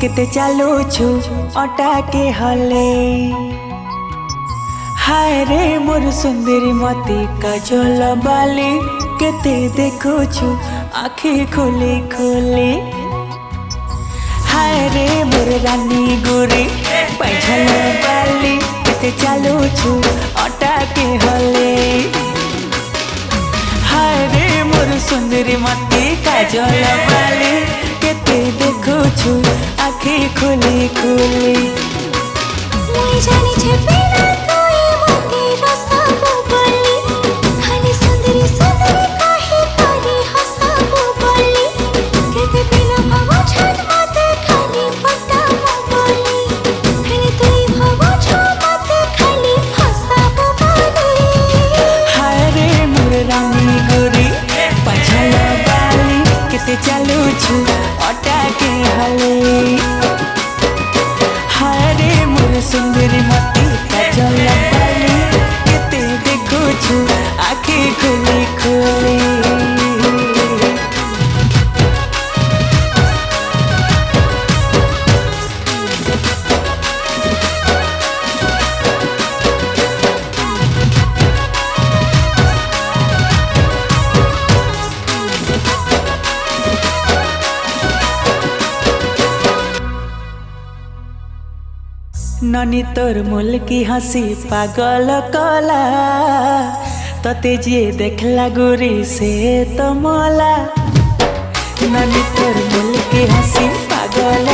केते चालू छु अटा के हले। हाय रे मोर सुंदरी मती काजल बाली केते देखो छु आँखी खोली खोली। हाय रे मोर रानी गोरी पैझल बाली केते चालू छु अटा के हले। हाय रे मोर सुंदरी मती काजल बाली केते देखो छु आँखी खोली खोली। मुई जानी छे बिना कोई मते रसाबो बोली खाली सुंदरी सुंदरी काहे करी हसाबो बोली केते बिना भव छत मते खाली पटाबो बोली खाली तुई भव छ मते खाली हसाबो बोली। हाय रे मोर रानी गोरी पैझल बाली केते चालू छु अटा के हले। हाय रे मोर सुंदरी मती काजल बाली केते देखो छु आँखी खोली खोली। ननी तोर मुल की हंसी पागल कला तते जे देखला गोरी से तो मोला। ननी तोर मुल की हंसी पागल